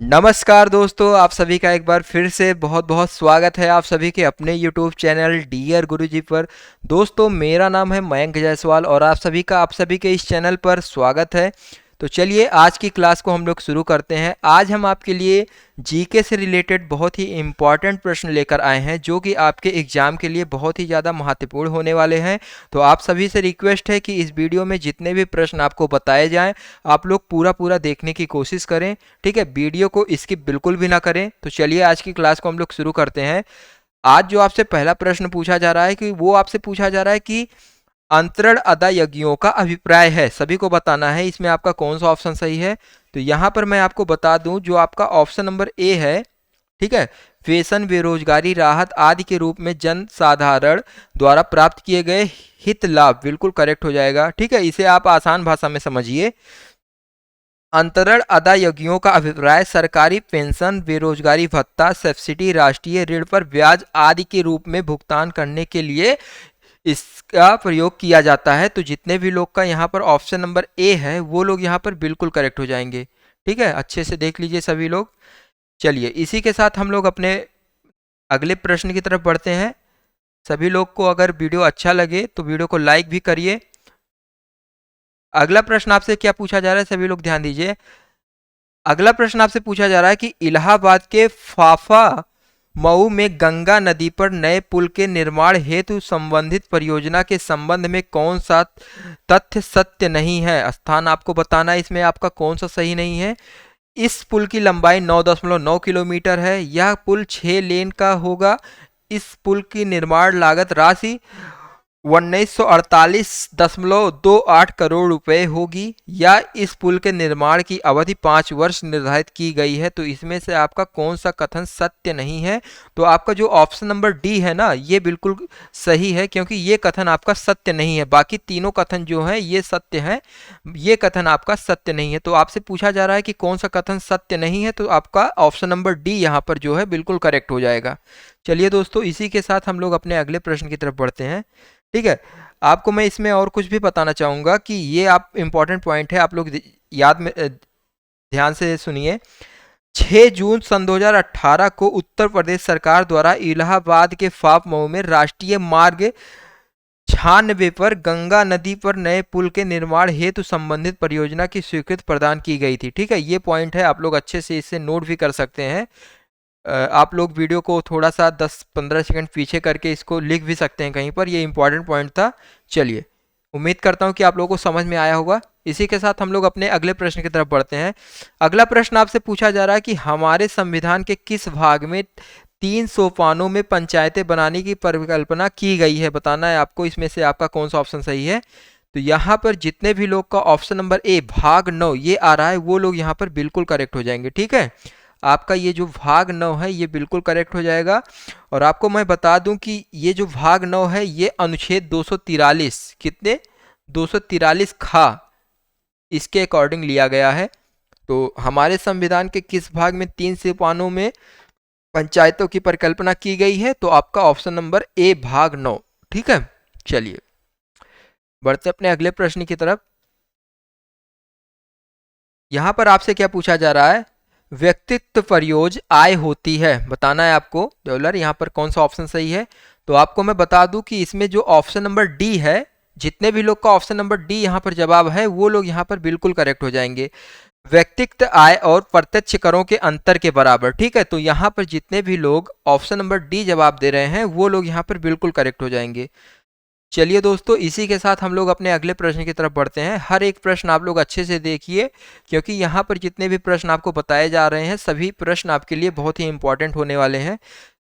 नमस्कार दोस्तों, आप सभी का एक बार फिर से बहुत बहुत स्वागत है आप सभी के अपने YouTube चैनल डियर गुरुजी पर। दोस्तों, मेरा नाम है मयंक जायसवाल और आप सभी के इस चैनल पर स्वागत है। तो चलिए आज की क्लास को हम लोग शुरू करते हैं। आज हम आपके लिए जीके से रिलेटेड बहुत ही इम्पॉर्टेंट प्रश्न लेकर आए हैं जो कि आपके एग्जाम के लिए बहुत ही ज़्यादा महत्वपूर्ण होने वाले हैं। तो आप सभी से रिक्वेस्ट है कि इस वीडियो में जितने भी प्रश्न आपको बताए जाएं आप लोग पूरा देखने की कोशिश करें। ठीक है, वीडियो को स्किप बिल्कुल भी ना करें। तो चलिए आज की क्लास को हम लोग शुरू करते हैं। आज जो आपसे पहला प्रश्न पूछा जा रहा है कि वो आपसे पूछा जा रहा है कि अंतरण अदायगियों का अभिप्राय है, सभी को बताना है इसमें आपका कौन सा ऑप्शन सही है। तो यहाँ पर मैं आपको बता दूं, जो आपका ऑप्शन नंबर ए है, ठीक है, वेतन, बेरोजगारी राहत आदि के रूप में जन साधारण द्वारा प्राप्त किए गए हित लाभ, बिल्कुल करेक्ट हो जाएगा। ठीक है, इसे आप आसान भाषा में समझिए। अंतरण अदायगियों का अभिप्राय सरकारी पेंशन, बेरोजगारी भत्ता, सब्सिडी, राष्ट्रीय ऋण पर ब्याज आदि के रूप में भुगतान करने के लिए इसका प्रयोग किया जाता है। तो जितने भी लोग का यहाँ पर ऑप्शन नंबर ए है वो लोग यहाँ पर बिल्कुल करेक्ट हो जाएंगे। ठीक है, अच्छे से देख लीजिए सभी लोग। चलिए इसी के साथ हम लोग अपने अगले प्रश्न की तरफ बढ़ते हैं। सभी लोग को अगर वीडियो अच्छा लगे तो वीडियो को लाइक भी करिए। अगला प्रश्न आपसे क्या पूछा जा रहा है, सभी लोग ध्यान दीजिए। अगला प्रश्न आपसे पूछा जा रहा है कि इलाहाबाद के फाफा मऊ में गंगा नदी पर नए पुल के निर्माण हेतु संबंधित परियोजना के संबंध में कौन सा तथ्य सत्य नहीं है। स्थान आपको बताना है इसमें आपका कौन सा सही नहीं है। इस पुल की लंबाई 9.9 किलोमीटर है। यह पुल 6 लेन का होगा। इस पुल की निर्माण लागत राशि 1948.28 करोड़ रुपए होगी, या इस पुल के निर्माण की अवधि 5 वर्ष निर्धारित की गई है। तो इसमें से आपका कौन सा कथन सत्य नहीं है। तो आपका जो ऑप्शन नंबर डी है ना, ये बिल्कुल सही है क्योंकि ये कथन आपका सत्य नहीं है। बाकी तीनों कथन जो है ये सत्य है, ये कथन आपका सत्य नहीं है। तो आपसे पूछा जा रहा है कि कौन सा कथन सत्य नहीं है, तो आपका ऑप्शन नंबर डी यहाँ पर जो है बिल्कुल करेक्ट हो जाएगा। चलिए दोस्तों, इसी के साथ हम लोग अपने अगले प्रश्न की तरफ बढ़ते हैं। ठीक है, आपको मैं इसमें और कुछ भी बताना चाहूँगा कि ये आप इम्पॉर्टेंट पॉइंट है, आप लोग याद में ध्यान से सुनिए। 6 जून सन 2018 को उत्तर प्रदेश सरकार द्वारा इलाहाबाद के फाप मऊ में राष्ट्रीय मार्ग 96 पर गंगा नदी पर नए पुल के निर्माण हेतु संबंधित परियोजना की स्वीकृति प्रदान की गई थी। ठीक है, ये पॉइंट है, आप लोग अच्छे से इसे नोट भी कर सकते हैं। आप लोग वीडियो को थोड़ा सा 10-15 सेकंड पीछे करके इसको लिख भी सकते हैं कहीं पर, ये इंपॉर्टेंट पॉइंट था। चलिए, उम्मीद करता हूं कि आप लोगों को समझ में आया होगा। इसी के साथ हम लोग अपने अगले प्रश्न की तरफ बढ़ते हैं। अगला प्रश्न आपसे पूछा जा रहा है कि हमारे संविधान के किस भाग में 3 सोपानों में पंचायतें बनाने की परिकल्पना की गई है। बताना है आपको इसमें से आपका कौन सा ऑप्शन सही है। तो यहाँ पर जितने भी लोग का ऑप्शन नंबर ए भाग 9 ये आ रहा है वो लोग यहाँ पर बिल्कुल करेक्ट हो जाएंगे। ठीक है, आपका ये जो भाग 9 है ये बिल्कुल करेक्ट हो जाएगा। और आपको मैं बता दूं कि ये जो भाग 9 है ये अनुच्छेद 243 कितने 243 खा इसके अकॉर्डिंग लिया गया है। तो हमारे संविधान के किस भाग में 3 सोपानों में पंचायतों की परिकल्पना की गई है, तो आपका ऑप्शन नंबर ए भाग 9। ठीक है, चलिए बढ़ते अपने अगले प्रश्न की तरफ। यहां पर आपसे क्या पूछा जा रहा है, व्यक्तित्व प्रयोज आय होती है। बताना है आपको डॉलर यहाँ पर कौन सा ऑप्शन सही है। तो आपको मैं बता दूं कि इसमें जो ऑप्शन नंबर डी है, जितने भी लोग का ऑप्शन नंबर डी यहाँ पर जवाब है वो लोग यहाँ पर बिल्कुल करेक्ट हो जाएंगे। व्यक्तिगत आय और प्रत्यक्ष करों के अंतर के बराबर। ठीक है, तो यहाँ पर जितने भी लोग ऑप्शन नंबर डी जवाब दे रहे हैं वो लोग यहाँ पर बिल्कुल करेक्ट हो जाएंगे। चलिए दोस्तों, इसी के साथ हम लोग अपने अगले प्रश्न की तरफ बढ़ते हैं। हर एक प्रश्न आप लोग अच्छे से देखिए क्योंकि यहाँ पर जितने भी प्रश्न आपको बताए जा रहे हैं सभी प्रश्न आपके लिए बहुत ही इंपॉर्टेंट होने वाले हैं।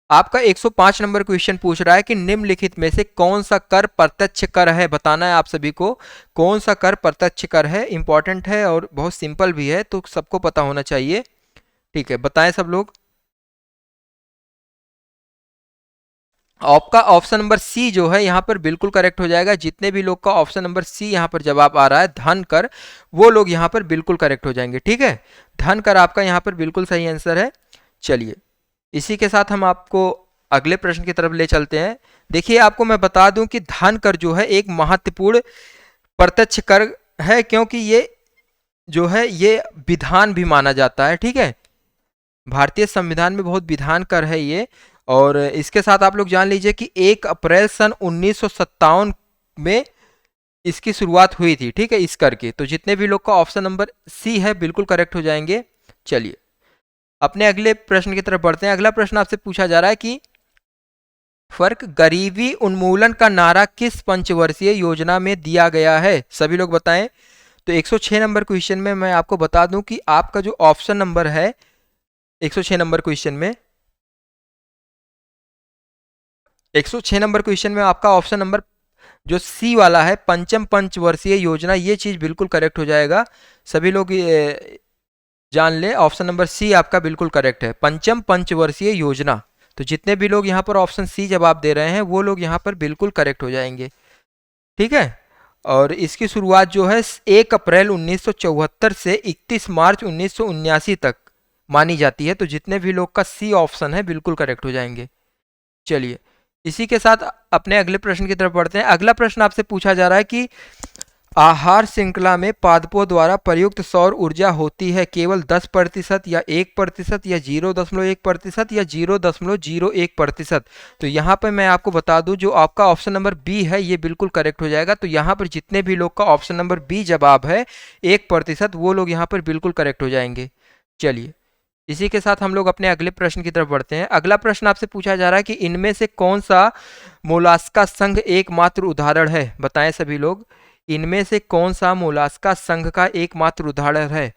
आपका 105 नंबर क्वेश्चन पूछ रहा है कि निम्नलिखित में से कौन सा कर प्रत्यक्ष कर है। बताना है आप सभी को कौन सा कर प्रत्यक्ष कर है। इंपॉर्टेंट है और बहुत सिंपल भी है, तो सबको पता होना चाहिए। ठीक है, बताएं सब लोग। आपका ऑप्शन नंबर सी जो है यहाँ पर बिल्कुल करेक्ट हो जाएगा। जितने भी लोग का ऑप्शन नंबर सी यहाँ पर जवाब आ रहा है धन कर, वो लोग यहाँ पर बिल्कुल करेक्ट हो जाएंगे। ठीक है, धन कर आपका यहाँ पर बिल्कुल सही आंसर है। चलिए, इसी के साथ हम आपको अगले प्रश्न की तरफ ले चलते हैं। देखिए, आपको मैं बता दूं कि धन कर जो है एक महत्वपूर्ण प्रत्यक्ष कर है क्योंकि ये जो है ये विधान भी माना जाता है। ठीक है, भारतीय संविधान में बहुत विधान कर है ये। और इसके साथ आप लोग जान लीजिए कि 1 अप्रैल सन 1957 में इसकी शुरुआत हुई थी, ठीक है, इस कर की। तो जितने भी लोग का ऑप्शन नंबर सी है बिल्कुल करेक्ट हो जाएंगे। चलिए अपने अगले प्रश्न की तरफ बढ़ते हैं। अगला प्रश्न आपसे पूछा जा रहा है कि फर्क गरीबी उन्मूलन का नारा किस पंचवर्षीय योजना में दिया गया है? सभी लोग बताएं। तो 106 नंबर क्वेश्चन में मैं आपको बता दूं कि आपका जो ऑप्शन नंबर है 106 नंबर क्वेश्चन में 106 नंबर क्वेश्चन में आपका ऑप्शन नंबर जो सी वाला है, पंचम पंचवर्षीय योजना, ये चीज बिल्कुल करेक्ट हो जाएगा। सभी लोग जान ले, ऑप्शन नंबर सी आपका बिल्कुल करेक्ट है, पंचम पंचवर्षीय योजना। तो जितने भी लोग यहाँ पर ऑप्शन सी जवाब दे रहे हैं वो लोग यहाँ पर बिल्कुल करेक्ट हो जाएंगे, ठीक है। और इसकी शुरुआत जो है 1 अप्रैल 1974 से 31 मार्च 1979 तक मानी जाती है। तो जितने भी लोग का सी ऑप्शन है बिल्कुल करेक्ट हो जाएंगे। चलिए इसी के साथ अपने अगले प्रश्न की तरफ बढ़ते हैं। अगला प्रश्न आपसे पूछा जा रहा है कि आहार श्रृंखला में पादपों द्वारा प्रयुक्त सौर ऊर्जा होती है केवल 10% या 1% या 0.1% या 0.01%। तो यहाँ पर मैं आपको बता दूं जो आपका ऑप्शन नंबर बी है ये बिल्कुल करेक्ट हो जाएगा। तो यहाँ पर जितने भी लोग का ऑप्शन नंबर बी जवाब है 1%, वो लोग यहाँ पर बिल्कुल करेक्ट हो जाएंगे। चलिए इसी के साथ हम लोग अपने अगले प्रश्न की तरफ बढ़ते हैं। अगला प्रश्न आपसे पूछा जा रहा है कि इनमें से कौन सा मोलास्का संघ एकमात्र उदाहरण है? बताएं सभी लोग, इनमें से कौन सा मोलास्का संघ का एकमात्र उदाहरण है?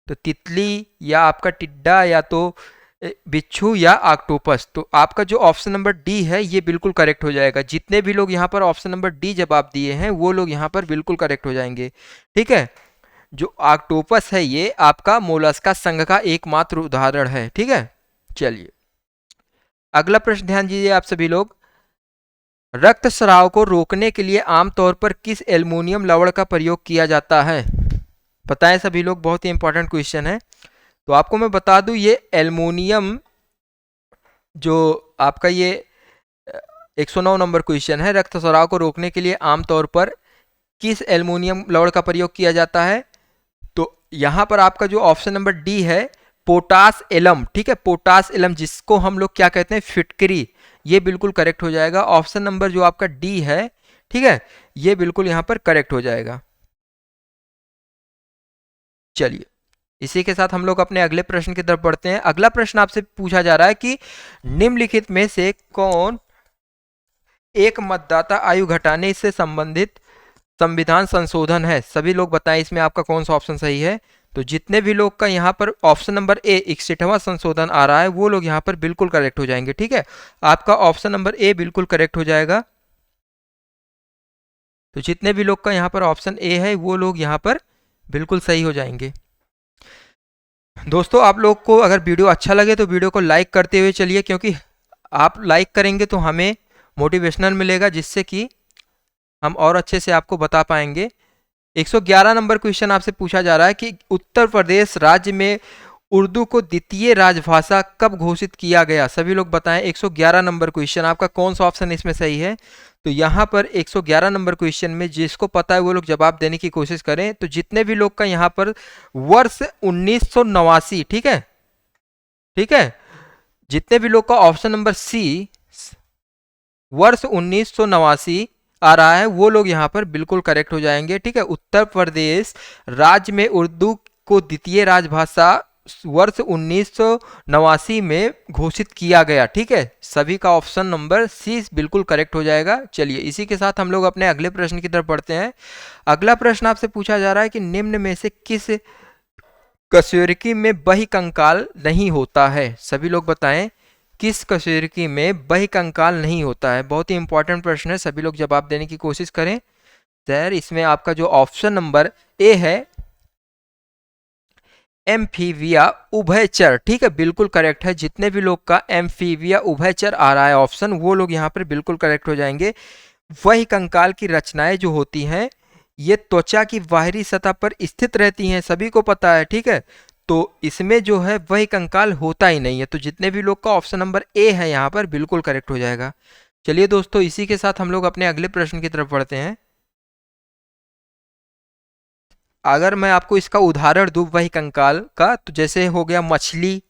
तो तितली या आपका टिड्डा या तो बिच्छू या ऑक्टोपस। तो आपका जो ऑप्शन नंबर डी है ये बिल्कुल करेक्ट हो जाएगा। जितने भी लोग यहाँ पर ऑप्शन नंबर डी जवाब दिए हैं वो लोग यहाँ पर बिल्कुल करेक्ट हो जाएंगे, ठीक है। जो ऑक्टोपस है ये आपका मोलस्का संघ का एकमात्र उदाहरण है, ठीक है। चलिए अगला प्रश्न ध्यान दीजिए आप सभी लोग। रक्तस्राव को रोकने के लिए आमतौर पर किस एल्युमिनियम लवण का प्रयोग किया जाता है? बताएं सभी लोग, बहुत ही इंपॉर्टेंट क्वेश्चन है। तो आपको मैं बता दूं ये एल्युमिनियम जो आपका ये 109 नंबर क्वेश्चन है, रक्तस्राव को रोकने के लिए आमतौर पर किस एल्युमिनियम लवण का प्रयोग किया जाता है? तो यहां पर आपका जो ऑप्शन नंबर डी है पोटास एलम, ठीक है, पोटास एलम जिसको हम लोग क्या कहते हैं फिटकरी, ये बिल्कुल करेक्ट हो जाएगा। ऑप्शन नंबर जो आपका डी है, ठीक है, ये बिल्कुल यहां पर करेक्ट हो जाएगा। चलिए इसी के साथ हम लोग अपने अगले प्रश्न की तरफ बढ़ते हैं। अगला प्रश्न आपसे पूछा जा रहा है कि निम्नलिखित में से कौन एक मतदाता आयु घटाने से संबंधित संविधान संशोधन है? सभी लोग बताएं इसमें आपका कौन सा ऑप्शन सही है। तो जितने भी लोग का यहाँ पर ऑप्शन नंबर ए 61वां संशोधन आ रहा है वो लोग यहाँ पर बिल्कुल करेक्ट हो जाएंगे, ठीक है। आपका ऑप्शन नंबर ए बिल्कुल करेक्ट हो जाएगा। तो जितने भी लोग का यहाँ पर ऑप्शन ए है वो लोग यहाँ पर बिल्कुल सही हो जाएंगे। दोस्तों आप लोग को अगर वीडियो अच्छा लगे तो वीडियो को लाइक करते हुए चलिए, क्योंकि आप लाइक करेंगे तो हमें मोटिवेशनल मिलेगा जिससे कि हम और अच्छे से आपको बता पाएंगे। 111 नंबर क्वेश्चन आपसे पूछा जा रहा है कि उत्तर प्रदेश राज्य में उर्दू को द्वितीय राजभाषा कब घोषित किया गया? सभी लोग बताएं। 111 नंबर क्वेश्चन आपका कौन सा ऑप्शन इसमें सही है? तो यहाँ पर 111 नंबर क्वेश्चन में जिसको पता है वो लोग जवाब देने की कोशिश करें। तो जितने भी लोग का यहाँ पर वर्ष 1989, ठीक है, ठीक है, जितने भी लोग का ऑप्शन नंबर सी वर्ष 1989 आ रहा है वो लोग यहाँ पर बिल्कुल करेक्ट हो जाएंगे, ठीक है। उत्तर प्रदेश राज्य में उर्दू को द्वितीय राजभाषा वर्ष 1989 में घोषित किया गया, ठीक है। सभी का ऑप्शन नंबर सी बिल्कुल करेक्ट हो जाएगा। चलिए इसी के साथ हम लोग अपने अगले प्रश्न की तरफ बढ़ते हैं। अगला प्रश्न आपसे पूछा जा रहा है कि निम्न में से किस कशेरुकी में बहिकंकाल नहीं होता है? सभी लोग बताएं किस कशेरुकी में बहिकंकाल नहीं होता है? बहुत ही इंपॉर्टेंट प्रश्न है, सभी लोग जवाब देने की कोशिश करें। सर इसमें आपका जो ऑप्शन नंबर ए है एम्फीबिया उभयचर, ठीक है, बिल्कुल करेक्ट है। जितने भी लोग का एम्फीबिया उभयचर आ रहा है ऑप्शन वो लोग यहाँ पर बिल्कुल करेक्ट हो जाएंगे। वही कंकाल की रचनाएं जो होती हैं ये त्वचा की बाहरी सतह पर स्थित रहती हैं, सभी को पता है, ठीक है। तो इसमें जो है वही कंकाल होता ही नहीं है। तो जितने भी लोग का ऑप्शन नंबर ए है यहाँ पर बिल्कुल करेक्ट हो जाएगा। चलिए दोस्तों इसी के साथ हम लोग अपने अगले प्रश्न की तरफ बढ़ते हैं। अगर मैं आपको इसका उदाहरण दूं वही कंकाल का, तो जैसे हो गया मछली,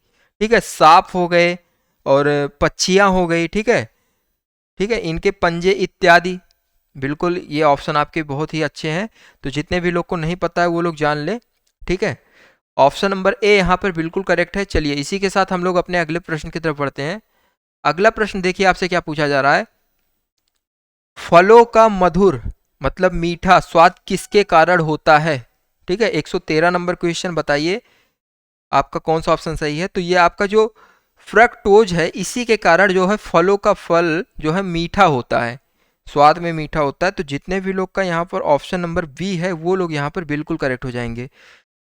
ठीक है, सांप हो गए और पक्षियां हो गई, ठीक है, ठीक है, इनके पंजे इत्यादि। बिल्कुल ये ऑप्शन आपके बहुत ही अच्छे हैं, तो जितने भी लोग को नहीं पता है वो लोग जान ले, ठीक है। ऑप्शन नंबर ए यहाँ पर बिल्कुल करेक्ट है। चलिए इसी के साथ हम लोग अपने अगले प्रश्न की तरफ बढ़ते हैं। अगला प्रश्न देखिए आपसे क्या पूछा जा रहा है। फलों का मधुर मतलब मीठा स्वाद किसके कारण होता है? ठीक है, 113 नंबर क्वेश्चन, बताइए आपका कौन सा ऑप्शन सही है। तो ये आपका जो फ्रक्टोज है, इसी के कारण जो है फलों का फल जो है मीठा होता है, स्वाद में मीठा होता है। तो जितने भी लोग का यहाँ पर ऑप्शन नंबर बी है वो लोग यहाँ पर बिल्कुल करेक्ट हो जाएंगे।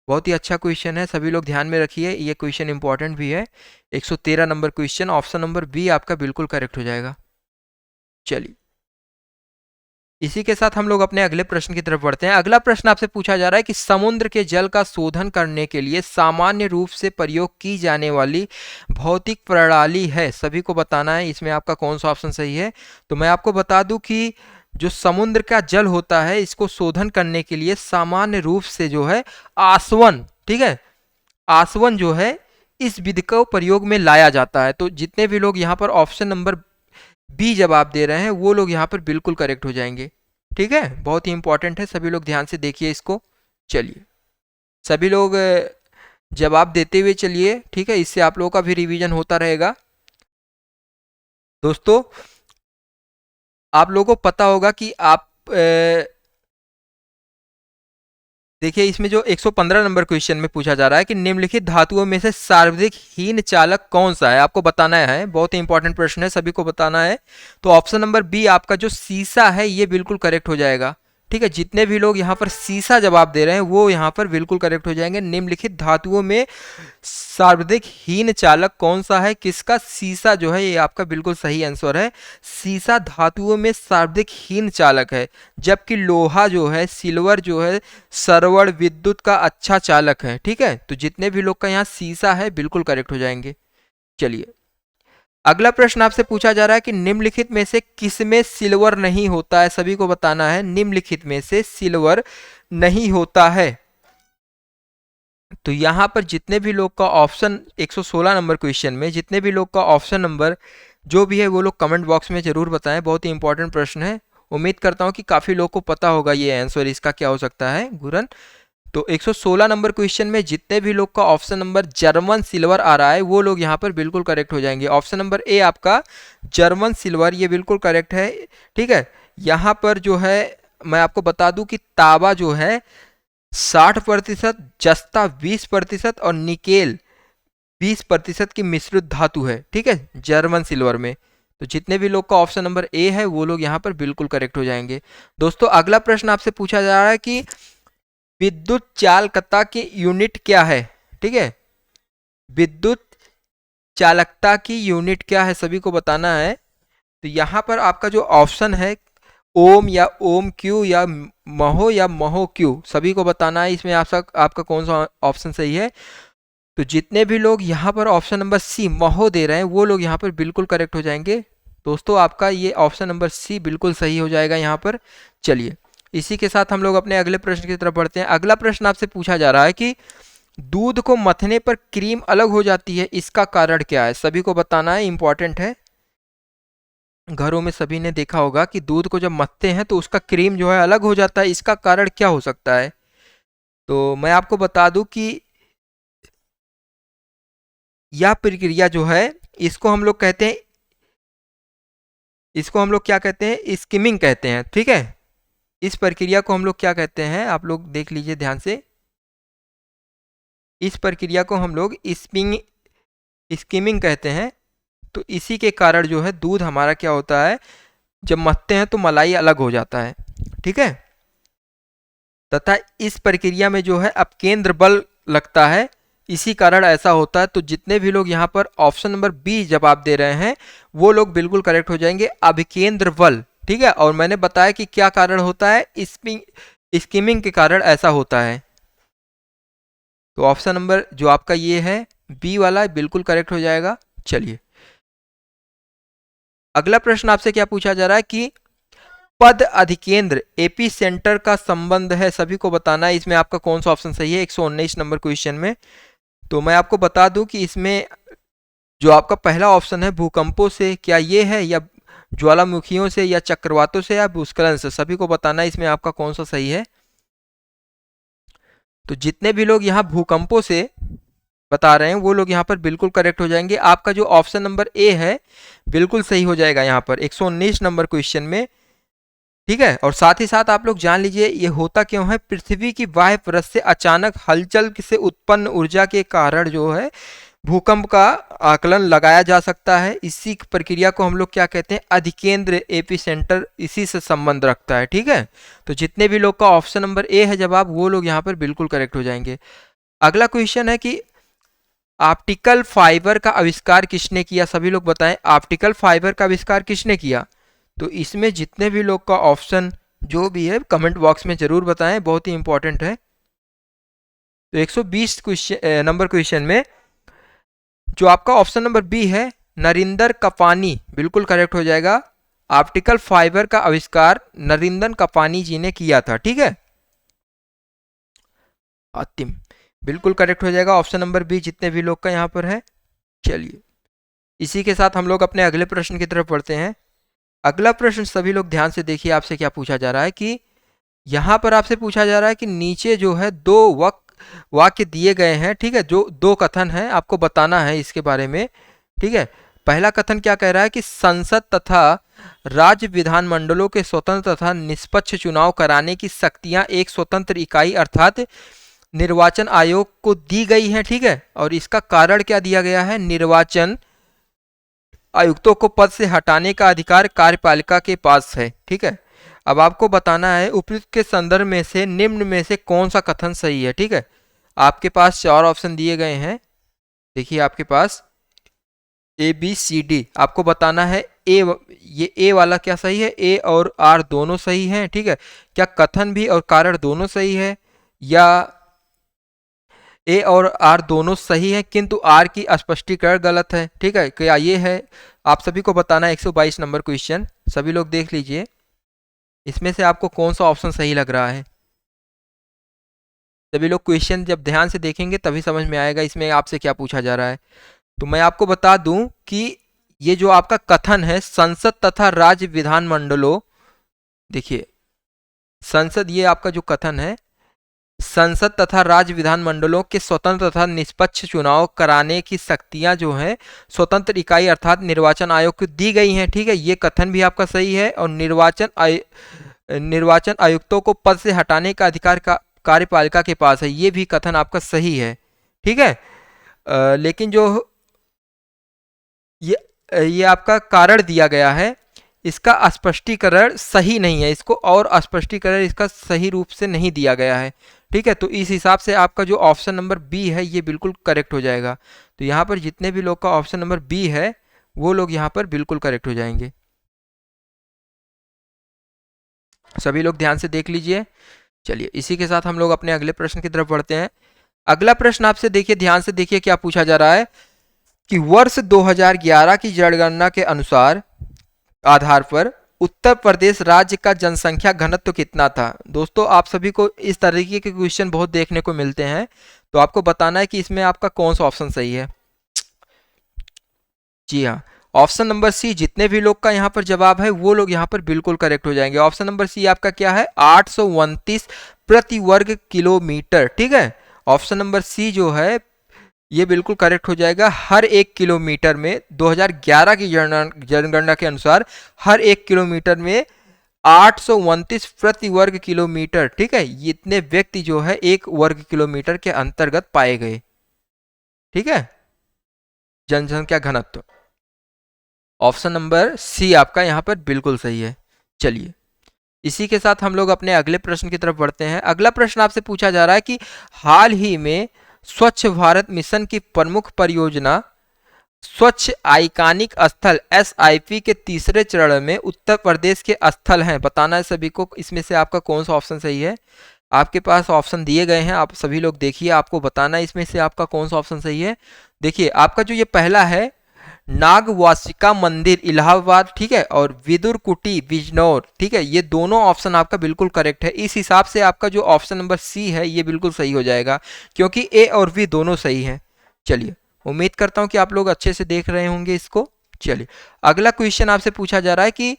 बहुत ही अच्छा क्वेश्चन है, सभी लोग ध्यान में रखिए, ये क्वेश्चन इंपॉर्टेंट भी है। 113 number question, option number B आपका बिल्कुल करेक्ट हो जाएगा। चलिए इसी के साथ हम लोग अपने अगले प्रश्न की तरफ बढ़ते हैं। अगला प्रश्न आपसे पूछा जा रहा है कि समुद्र के जल का शोधन करने के लिए सामान्य रूप से प्रयोग की जाने वाली भौतिक प्रणाली है, सभी को बताना है इसमें आपका कौन सा ऑप्शन सही है। तो मैं आपको बता दूं कि जो समुद्र का जल होता है इसको शोधन करने के लिए सामान्य रूप से जो है आसवन, ठीक है, आसवन जो है इस विधि को प्रयोग में लाया जाता है। तो जितने भी लोग यहाँ पर ऑप्शन नंबर बी जवाब दे रहे हैं वो लोग यहाँ पर बिल्कुल करेक्ट हो जाएंगे, ठीक है, बहुत ही इंपॉर्टेंट है, सभी लोग ध्यान से देखिए इसको। चलिए सभी लोग जवाब देते हुए चलिए, ठीक है, इससे आप लोगों का भी रिवीजन होता रहेगा। दोस्तों आप लोगों को पता होगा कि आप देखिए इसमें जो 115 नंबर क्वेश्चन में पूछा जा रहा है कि निम्नलिखित धातुओं में से सर्वाधिक हीन चालक कौन सा है, आपको बताना है, बहुत ही इंपॉर्टेंट प्रश्न है, सभी को बताना है। तो ऑप्शन नंबर बी आपका जो सीसा है ये बिल्कुल करेक्ट हो जाएगा, ठीक है। जितने भी लोग यहाँ पर सीसा जवाब दे रहे हैं वो यहाँ पर बिल्कुल करेक्ट हो जाएंगे। निम्नलिखित धातुओं में सर्वाधिक हीन चालक कौन सा है, किसका? सीसा जो है ये आपका बिल्कुल सही आंसर है। सीसा धातुओं में सर्वाधिक हीन चालक है, जबकि लोहा जो है, सिल्वर जो है, सरवण विद्युत का अच्छा चालक है, ठीक है। तो जितने भी लोग का यहाँ सीसा है बिल्कुल करेक्ट हो जाएंगे। चलिए अगला प्रश्न आपसे पूछा जा रहा है कि निम्नलिखित में से किसमें सिल्वर नहीं होता है, सभी को बताना है, निम्नलिखित में से सिल्वर नहीं होता है। तो यहां पर जितने भी लोग का ऑप्शन 116 नंबर क्वेश्चन में जितने भी लोग का ऑप्शन नंबर जो भी है वो लोग कमेंट बॉक्स में जरूर बताएं, बहुत ही इंपॉर्टेंट प्रश्न है। उम्मीद करता हूं कि काफी लोग को पता होगा ये आंसर इसका क्या हो सकता है, गुरन। तो 116 नंबर क्वेश्चन में जितने भी लोग का ऑप्शन नंबर जर्मन सिल्वर आ रहा है वो लोग यहाँ पर बिल्कुल करेक्ट हो जाएंगे। ऑप्शन नंबर ए आपका जर्मन सिल्वर ये बिल्कुल करेक्ट है, ठीक है। यहाँ पर जो है मैं आपको बता दूं कि तांबा जो है 60%, जस्ता 20% और निकेल 20% की मिश्रित धातु है, ठीक है, जर्मन सिल्वर में। तो जितने भी लोग का ऑप्शन नंबर ए है वो लोग यहाँ पर बिल्कुल करेक्ट हो जाएंगे। दोस्तों अगला प्रश्न आपसे पूछा जा रहा है कि विद्युत चालकता की यूनिट क्या है, ठीक है, विद्युत चालकता की यूनिट क्या है सभी को बताना है। तो यहाँ पर आपका जो ऑप्शन है ओम या ओम क्यू या महो या महो क्यू, सभी को बताना है इसमें आपका कौन सा ऑप्शन सही है। तो जितने भी लोग यहाँ पर ऑप्शन नंबर सी महो दे रहे हैं वो लोग यहाँ पर बिल्कुल करेक्ट हो जाएंगे। दोस्तों आपका ये ऑप्शन नंबर सी बिल्कुल सही हो जाएगा यहाँ पर। चलिए इसी के साथ हम लोग अपने अगले प्रश्न की तरफ बढ़ते हैं। अगला प्रश्न आपसे पूछा जा रहा है कि दूध को मथने पर क्रीम अलग हो जाती है, इसका कारण क्या है, सभी को बताना है, इंपॉर्टेंट है। घरों में सभी ने देखा होगा कि दूध को जब मथते हैं तो उसका क्रीम जो है अलग हो जाता है, इसका कारण क्या हो सकता है। तो मैं आपको बता दूं कि यह प्रक्रिया जो है इसको हम लोग कहते हैं, इसको हम लोग क्या कहते हैं, स्किमिंग कहते हैं, ठीक है। इस प्रक्रिया को हम लोग क्या कहते हैं, आप लोग देख लीजिए ध्यान से, इस प्रक्रिया को हम लोग स्किमिंग कहते हैं। तो इसी के कारण जो है दूध हमारा क्या होता है, जब मथते हैं तो मलाई अलग हो जाता है, ठीक है। तथा इस प्रक्रिया में जो है अब केंद्र बल लगता है, इसी कारण ऐसा होता है। तो जितने भी लोग यहाँ पर ऑप्शन नंबर बी जवाब दे रहे हैं वो लोग बिल्कुल करेक्ट हो जाएंगे, अभिकेंद्र बल, ठीक है। और मैंने बताया कि क्या कारण होता है, स्किमिंग के कारण ऐसा होता है। तो ऑप्शन नंबर जो आपका ये है बी वाला बिल्कुल करेक्ट हो जाएगा। चलिए अगला प्रश्न आपसे क्या पूछा जा रहा है कि पद अधिकेंद्र एपी सेंटर का संबंध है, सभी को बताना है इसमें आपका कौन सा ऑप्शन सही है, 119 नंबर क्वेश्चन में। तो मैं आपको बता दूं कि इसमें जो आपका पहला ऑप्शन है भूकंपों से, क्या ये है, या ज्वालामुखियों से, या चक्रवातों से, या भूस्खलन से, सभी को बताना है इसमें आपका कौन सा सही है। तो जितने भी लोग यहाँ भूकंपों से बता रहे हैं वो लोग यहाँ पर बिल्कुल करेक्ट हो जाएंगे। आपका जो ऑप्शन नंबर ए है बिल्कुल सही हो जाएगा यहाँ पर 119 नंबर क्वेश्चन में, ठीक है। और साथ ही साथ आप लोग जान लीजिए ये होता क्यों है, पृथ्वी की बाह्य परत से अचानक हलचल से उत्पन्न ऊर्जा के कारण जो है भूकंप का आकलन लगाया जा सकता है। इसी प्रक्रिया को हम लोग क्या कहते हैं, अधिकेंद्र एपिसेंटर, इसी से संबंध रखता है, ठीक है। तो जितने भी लोग का ऑप्शन नंबर ए है जवाब, वो लोग यहाँ पर बिल्कुल करेक्ट हो जाएंगे। अगला क्वेश्चन है कि ऑप्टिकल फाइबर का आविष्कार किसने किया, सभी लोग बताएं ऑप्टिकल फाइबर का आविष्कार किसने किया। तो इसमें जितने भी लोग का ऑप्शन जो भी है कमेंट बॉक्स में जरूर बताएं, बहुत ही इंपॉर्टेंट है। तो 120 क्वेश्चन नंबर क्वेश्चन में जो आपका ऑप्शन नंबर बी है नरिंदर कपानी बिल्कुल करेक्ट हो जाएगा। ऑप्टिकल फाइबर का आविष्कार नरिंदर कपानी जी ने किया था, ठीक है। अंतिम बिल्कुल करेक्ट हो जाएगा ऑप्शन नंबर बी जितने भी लोग का यहाँ पर है। चलिए इसी के साथ हम लोग अपने अगले प्रश्न की तरफ बढ़ते हैं। अगला प्रश्न सभी लोग ध्यान से देखिए, आपसे क्या पूछा जा रहा है कि यहाँ पर आपसे पूछा जा रहा है कि नीचे जो है दो वाक्य दिए गए हैं, ठीक है, जो दो कथन है आपको बताना है इसके बारे में, ठीक है। पहला कथन क्या कह रहा है कि संसद तथा राज्य विधानमंडलों के स्वतंत्र तथा निष्पक्ष चुनाव कराने की शक्तियां एक स्वतंत्र इकाई अर्थात निर्वाचन आयोग को दी गई है, ठीक है। और इसका कारण क्या दिया गया है, निर्वाचन आयुक्तों को पद से हटाने का अधिकार कार्यपालिका के पास है, ठीक है। अब आपको बताना है उपयुक्त के संदर्भ में से निम्न में से कौन सा कथन सही है, ठीक है। आपके पास चार ऑप्शन दिए गए हैं, देखिए आपके पास ए बी सी डी, आपको बताना है ये ए वाला क्या सही है, ए और आर दोनों सही हैं, ठीक है। क्या कथन भी और कारण दोनों सही है, या ए और आर दोनों सही है किंतु आर की स्पष्टीकरण गलत है, ठीक है। क्या ये है, आप सभी को बताना है। 122 नंबर क्वेश्चन सभी लोग देख लीजिए, इसमें से आपको कौन सा ऑप्शन सही लग रहा है। सभी लोग क्वेश्चन जब ध्यान से देखेंगे तभी समझ में आएगा इसमें आपसे क्या पूछा जा रहा है। तो मैं आपको बता दूं कि ये जो आपका कथन है संसद तथा राज्य विधानमंडलों, देखिए संसद, ये आपका जो कथन है संसद तथा राज्य विधानमंडलों के स्वतंत्र तथा निष्पक्ष चुनाव कराने की शक्तियां जो है स्वतंत्र इकाई अर्थात निर्वाचन आयोग को दी गई हैं, ठीक है। ये कथन भी आपका सही है। और निर्वाचन आयुक्तों को पद से हटाने का अधिकार का कार्यपालिका के पास है, ये भी कथन आपका सही है, ठीक है। लेकिन जो ये आपका कारण दिया गया है इसका स्पष्टीकरण सही नहीं है, इसको और स्पष्टीकरण इसका सही रूप से नहीं दिया गया है, ठीक है। तो इस हिसाब से आपका जो ऑप्शन नंबर बी है ये बिल्कुल करेक्ट हो जाएगा। तो यहाँ पर जितने भी लोग का ऑप्शन नंबर बी है वो लोग यहाँ पर बिल्कुल करेक्ट हो जाएंगे। सभी लोग ध्यान से देख लीजिए। चलिए इसी के साथ हम लोग अपने अगले प्रश्न की तरफ बढ़ते हैं। अगला प्रश्न आपसे देखिए, ध्यान से देखिए क्या पूछा जा रहा है कि वर्ष 2011 की जनगणना के अनुसार आधार पर उत्तर प्रदेश राज्य का जनसंख्या घनत्व कितना था। दोस्तों आप सभी को इस तरीके के क्वेश्चन बहुत देखने को मिलते हैं, तो आपको बताना है कि इसमें आपका कौन सा ऑप्शन सही है। जी हाँ, ऑप्शन नंबर सी जितने भी लोग का यहाँ पर जवाब है वो लोग यहाँ पर बिल्कुल करेक्ट हो जाएंगे। ऑप्शन नंबर सी आपका क्या है, 829 प्रति वर्ग किलोमीटर, ठीक है। ऑप्शन नंबर सी जो है ये बिल्कुल करेक्ट हो जाएगा। हर एक किलोमीटर में 2011 की जनगणना के अनुसार हर एक किलोमीटर में 829 प्रति वर्ग किलोमीटर, ठीक है। इतने व्यक्ति जो है एक वर्ग किलोमीटर के अंतर्गत पाए गए, ठीक है, जनसंख्या घनत्व। ऑप्शन नंबर सी आपका यहाँ पर बिल्कुल सही है। चलिए इसी के साथ हम लोग अपने अगले प्रश्न की तरफ बढ़ते हैं। अगला प्रश्न आपसे पूछा जा रहा है कि हाल ही में स्वच्छ भारत मिशन की प्रमुख परियोजना स्वच्छ आइकानिक स्थल SIP के तीसरे चरण में उत्तर प्रदेश के स्थल हैं, बताना है सभी को। इसमें से आपका कौन सा ऑप्शन सही है। आपके पास ऑप्शन दिए गए हैं, आप सभी लोग देखिए, आपको बताना है इसमें से आपका कौन सा ऑप्शन सही है। देखिए आपका जो ये पहला है नागवासिका मंदिर इलाहाबाद, ठीक है, और विदुर कुटी बिजनौर, ठीक है, ये दोनों ऑप्शन आपका बिल्कुल करेक्ट है। इस हिसाब से आपका जो ऑप्शन नंबर सी है ये बिल्कुल सही हो जाएगा क्योंकि ए और बी दोनों सही हैं। चलिए उम्मीद करता हूं कि आप लोग अच्छे से देख रहे होंगे इसको। चलिए, अगला क्वेश्चन आपसे पूछा जा रहा है कि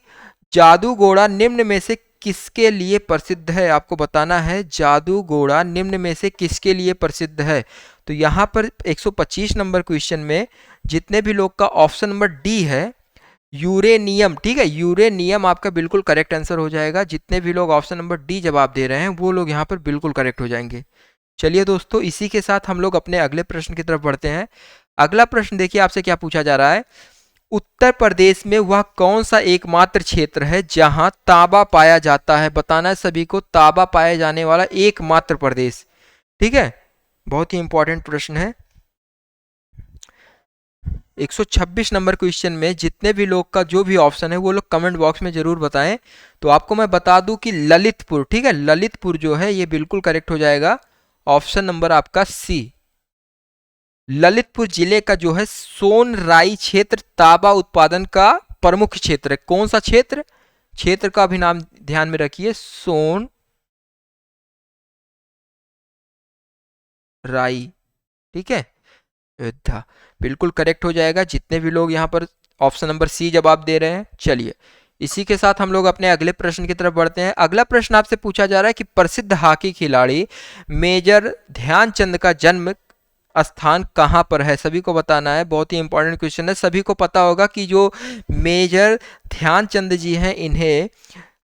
जादू घोड़ा निम्न में से किसके लिए प्रसिद्ध है। आपको बताना है जादू घोड़ा निम्न में से किसके लिए प्रसिद्ध है। तो यहाँ पर 125 नंबर क्वेश्चन में जितने भी लोग का ऑप्शन नंबर डी है, यूरेनियम, ठीक है, यूरेनियम आपका बिल्कुल करेक्ट आंसर हो जाएगा। जितने भी लोग ऑप्शन नंबर डी जवाब दे रहे हैं वो लोग यहाँ पर बिल्कुल करेक्ट हो जाएंगे। चलिए दोस्तों, इसी के साथ हम लोग अपने अगले प्रश्न की तरफ बढ़ते हैं। अगला प्रश्न देखिए आपसे क्या पूछा जा रहा है। उत्तर प्रदेश में वह कौन सा एकमात्र क्षेत्र है जहां तांबा पाया जाता है। बताना है सभी को, तांबा पाया जाने वाला एकमात्र प्रदेश। ठीक है, बहुत ही इंपॉर्टेंट प्रश्न है। 126 नंबर क्वेश्चन में जितने भी लोग का जो भी ऑप्शन है वो लोग कमेंट बॉक्स में जरूर बताएं। तो आपको मैं बता दूं कि ललितपुर, ठीक है, ललितपुर जो है ये बिल्कुल करेक्ट हो जाएगा। ऑप्शन नंबर आपका सी। ललितपुर जिले का जो है सोनराई क्षेत्र तांबा उत्पादन का प्रमुख क्षेत्र है। कौन सा क्षेत्र, क्षेत्र का भी नाम ध्यान में रखिए, सोन राई, ठीक है, अयोध्या, बिल्कुल करेक्ट हो जाएगा। जितने भी लोग यहाँ पर ऑप्शन नंबर सी जवाब दे रहे हैं। चलिए, इसी के साथ हम लोग अपने अगले प्रश्न की तरफ बढ़ते हैं। अगला प्रश्न आपसे पूछा जा रहा है कि प्रसिद्ध हॉकी खिलाड़ी मेजर ध्यानचंद का जन्म स्थान कहाँ पर है। सभी को बताना है, बहुत ही इंपॉर्टेंट क्वेश्चन है। सभी को पता होगा कि जो मेजर ध्यानचंद जी हैं इन्हें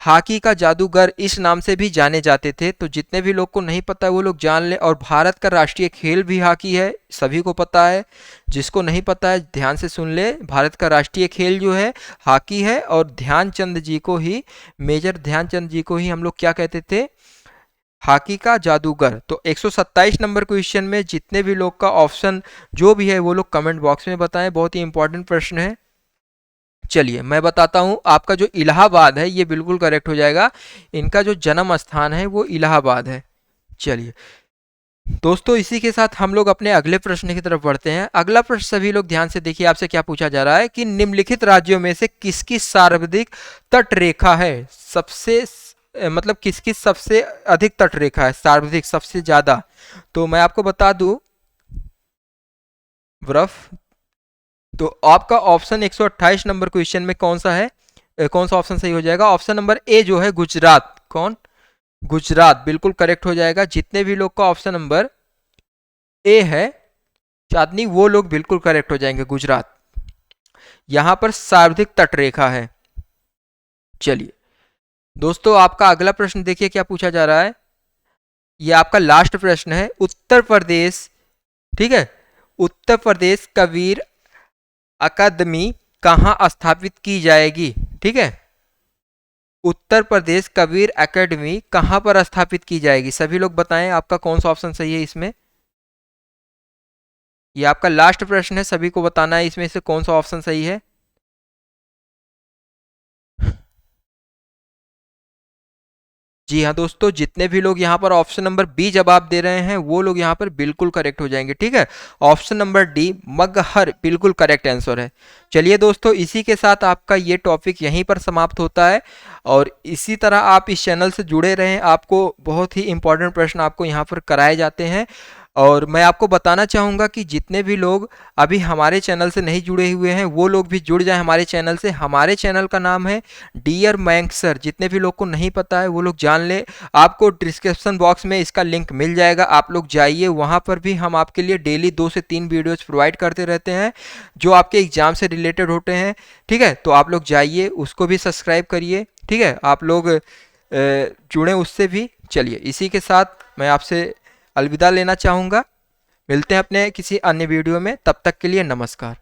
हॉकी का जादूगर इस नाम से भी जाने जाते थे। तो जितने भी लोग को नहीं पता है वो लोग जान ले। और भारत का राष्ट्रीय खेल भी हॉकी है, सभी को पता है। जिसको नहीं पता है ध्यान से सुन ले, भारत का राष्ट्रीय खेल जो है हॉकी है। और ध्यानचंद जी को ही, मेजर ध्यानचंद जी को ही हम लोग क्या कहते थे, हॉकी का जादूगर। तो 127 नंबर क्वेश्चन में जितने भी लोग का ऑप्शन जो भी है वो लोग कमेंट बॉक्स में बताएं। बहुत ही इंपॉर्टेंट प्रश्न है। चलिए, मैं बताता हूं, आपका जो इलाहाबाद है ये बिल्कुल करेक्ट हो जाएगा। इनका जो जन्म स्थान है वो इलाहाबाद है। चलिए दोस्तों, इसी के साथ हम लोग अपने अगले प्रश्न की तरफ बढ़ते हैं। अगला प्रश्न सभी लोग ध्यान से देखिए, आपसे क्या पूछा जा रहा है कि निम्नलिखित राज्यों में से किसकी सर्वाधिक तट रेखा है। मतलब किसकी सबसे अधिक तट रेखा है, सर्वाधिक, सबसे ज्यादा। तो मैं आपको बता दूं, बर्फ। तो आपका ऑप्शन 128 नंबर क्वेश्चन में कौन सा है, कौन सा ऑप्शन सही हो जाएगा। ऑप्शन नंबर ए जो है गुजरात। कौन, गुजरात, बिल्कुल करेक्ट हो जाएगा। जितने भी लोग का ऑप्शन नंबर ए है चांदनी, वो लोग बिल्कुल करेक्ट हो जाएंगे। गुजरात यहां पर सर्वाधिक तट रेखा है। चलिए दोस्तों, आपका अगला प्रश्न देखिए क्या पूछा जा रहा है। यह आपका लास्ट प्रश्न है। उत्तर प्रदेश, ठीक है, उत्तर प्रदेश कबीर अकादमी कहाँ स्थापित की जाएगी। ठीक है, उत्तर प्रदेश कबीर एकेडमी कहाँ पर स्थापित की जाएगी। सभी लोग बताएं आपका कौन सा ऑप्शन सही है इसमें। ये आपका लास्ट प्रश्न है, सभी को बताना है इसमें से कौन सा ऑप्शन सही है। जी हाँ दोस्तों, जितने भी लोग यहाँ पर ऑप्शन नंबर बी जवाब दे रहे हैं वो लोग यहाँ पर बिल्कुल करेक्ट हो जाएंगे। ठीक है, ऑप्शन नंबर डी मगहर बिल्कुल करेक्ट आंसर है। चलिए दोस्तों, इसी के साथ आपका ये टॉपिक यहीं पर समाप्त होता है। और इसी तरह आप इस चैनल से जुड़े रहें, आपको बहुत ही इंपॉर्टेंट प्रश्न आपको यहाँ पर कराए जाते हैं। और मैं आपको बताना चाहूँगा कि जितने भी लोग अभी हमारे चैनल से नहीं जुड़े हुए हैं वो लोग भी जुड़ जाएं हमारे चैनल से। हमारे चैनल का नाम है डियर मयंक सर। जितने भी लोग को नहीं पता है वो लोग जान ले। आपको डिस्क्रिप्शन बॉक्स में इसका लिंक मिल जाएगा, आप लोग जाइए, वहाँ पर भी हम आपके लिए डेली 2 से 3 वीडियोज़ प्रोवाइड करते रहते हैं जो आपके एग्जाम से रिलेटेड होते हैं। ठीक है, तो आप लोग जाइए, उसको भी सब्सक्राइब करिए। ठीक है, आप लोग जुड़ें उससे भी। चलिए, इसी के साथ मैं आपसे अलविदा लेना चाहूँगा। मिलते हैं अपने किसी अन्य वीडियो में, तब तक के लिए नमस्कार।